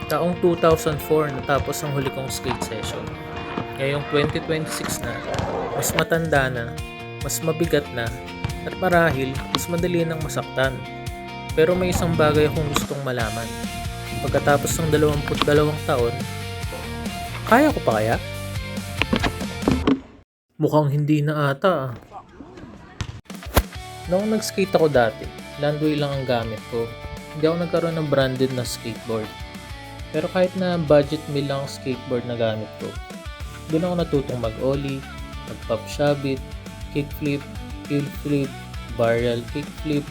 Taong 2004 natapos ang huli kong skate session. Ngayong 2026 na, mas matanda na, mas mabigat na, at marahil mas madali nang masaktan. Pero may isang bagay akong gustong malaman. Pagkatapos ng 22 taon, kaya ko pa kaya? Mukhang hindi na ata ah. Noong nag-skate ako dati, landway lang ang gamit ko. Hindi ako nagkaroon ng branded na skateboard. Pero kahit na budget meal lang ang skateboard na gamit ko, doon ako natutong mag-ollie, mag-pop shabit, kickflip, heel flip, barrel kickflip,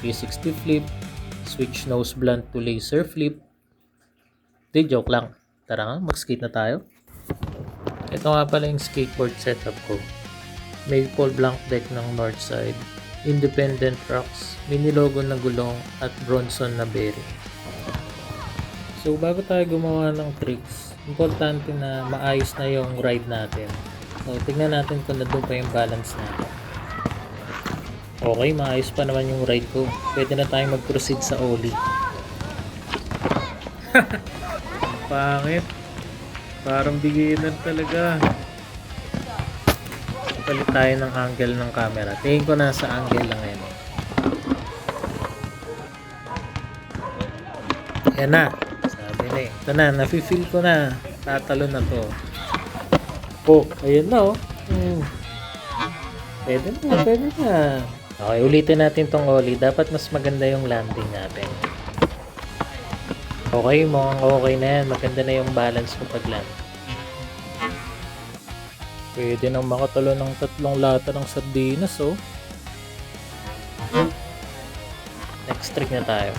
360 flip, switch nose blunt to laser flip. Di, joke lang. Tara nga, mag-skate na tayo. Ito nga pala yung skateboard setup ko. Maple blank deck ng Northside, independent rocks, mini logo na gulong at Bronson na bearing. So bago tayo gumawa ng tricks, importante na maayos na yung ride natin. So tignan natin kung nandun pa yung balance natin. Okay, maayos pa naman yung ride ko. Pwede na tayong mag-proceed sa ollie. Pangit. Parang beginner talaga. Palit tayo ng angle ng camera. Tingin ko nasa angle lang yan. Yan na. Sabi na eh. Ito na, nafe-feel ko na. Tatalo na to. Oh, ayun na oh. Pwede na, pwede na. Okay, ulitin natin tong ollie. Dapat mas maganda yung landing natin. Okay, mukhang okay na yan. Maganda na yung balance ko pag land. Pwede nang makatalo ng 3 lata ng sardinas, oh. Next trick na tayo.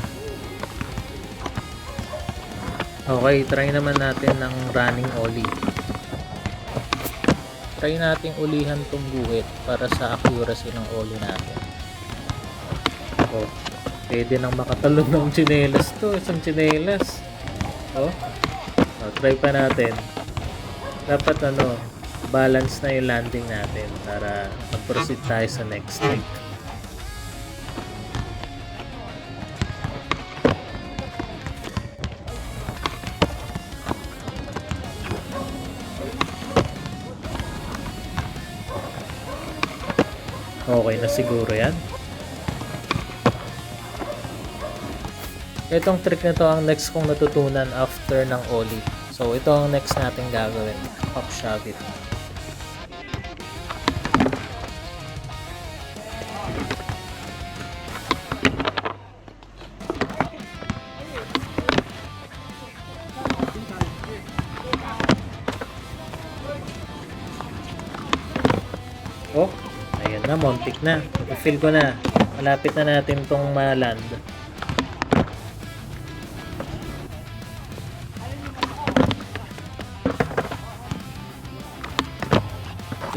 Okay, try naman natin ng running ollie. Try nating ulihan tong guhit para sa accuracy ng ollie natin. Oh, pwede nang makatalo ng tsinelas to. Isang tsinelas. Oh, try pa natin. Dapat balance na yung landing natin para mag-proceed tayo sa next trick. Okay na siguro yan. Itong trick na to ang next kong natutunan after ng ollie. So ito ang next natin gagawin. Pop shabit. Oh, ayun na, montik na. I-feel ko na. Malapit na natin tong ma-land.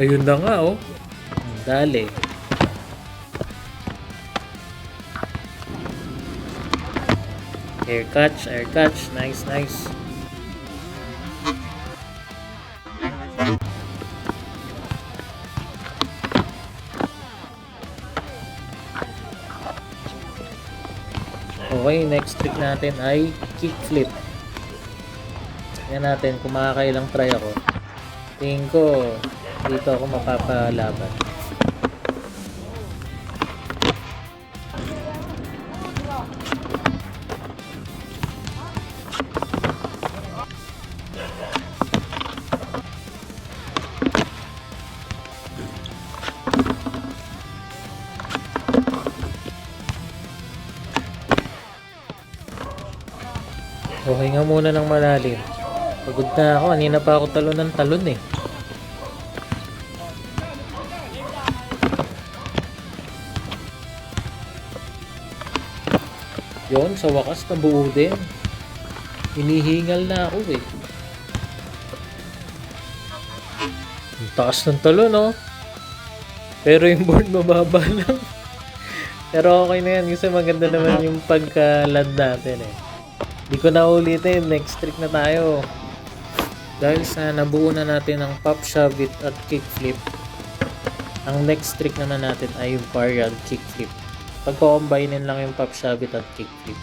Ayun na nga, oh. Dali. Air catch, air catch. Nice, nice. Okay, next trick natin ay kickflip. Tingnan natin kung makakailang try ako. Tingin ko dito ako mapapalaban. Okay nga muna ng malalim. Pagod na ako. Kanina pa ako talon ng talon eh. Yun, sa wakas nabuo din. Hinihingal na ako eh. Ang taas ng talon oh. Pero yung board mababa lang. Pero okay na yan kasi maganda naman yung pagka-land natin eh. Di ko na ulitin, next trick na tayo. Dahil sa nabuo na natin ang pop shabit at kickflip, ang next trick naman natin ay yung varial kickflip. Pagko-combine lang yung pop shabit at kickflip.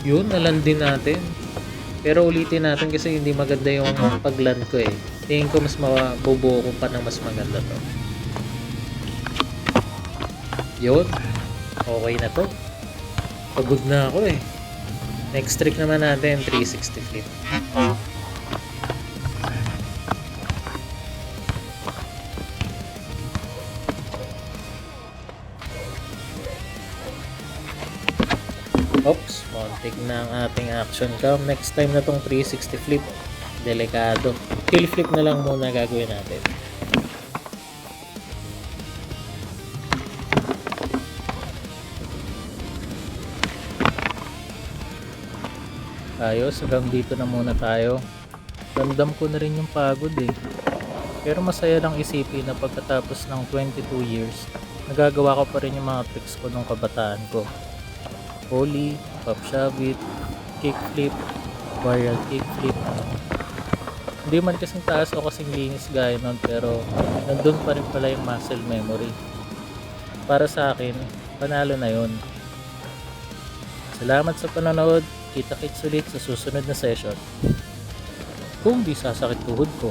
Yun, naland din natin. Pero ulitin natin kasi hindi maganda yung pagland ko eh. Tingin ko mas mabubuo ko pa ng mas maganda to. Yun. Okay na to. Pagod na ako eh. Next trick naman natin, 360 flip. Oops, kontik na ang ating action cam. Next time na tong 360 flip, delikado. Kill flip na lang muna gagawin natin. Ayos, hanggang dito na muna tayo. Ramdam ko na rin yung pagod eh. Pero masaya lang isipin na pagkatapos ng 22 years, nagagawa ko pa rin yung mga tricks ko nung kabataan ko. Ollie, pop shavit, kickflip, varial kickflip. Hindi man kasing taas o kasing linis gaya nun, pero nandun pa rin pala yung muscle memory. Para sa akin, panalo na yun. Salamat sa panonood. Kita-kits ulit sa susunod na session. Kung di sasakit tuhod ko.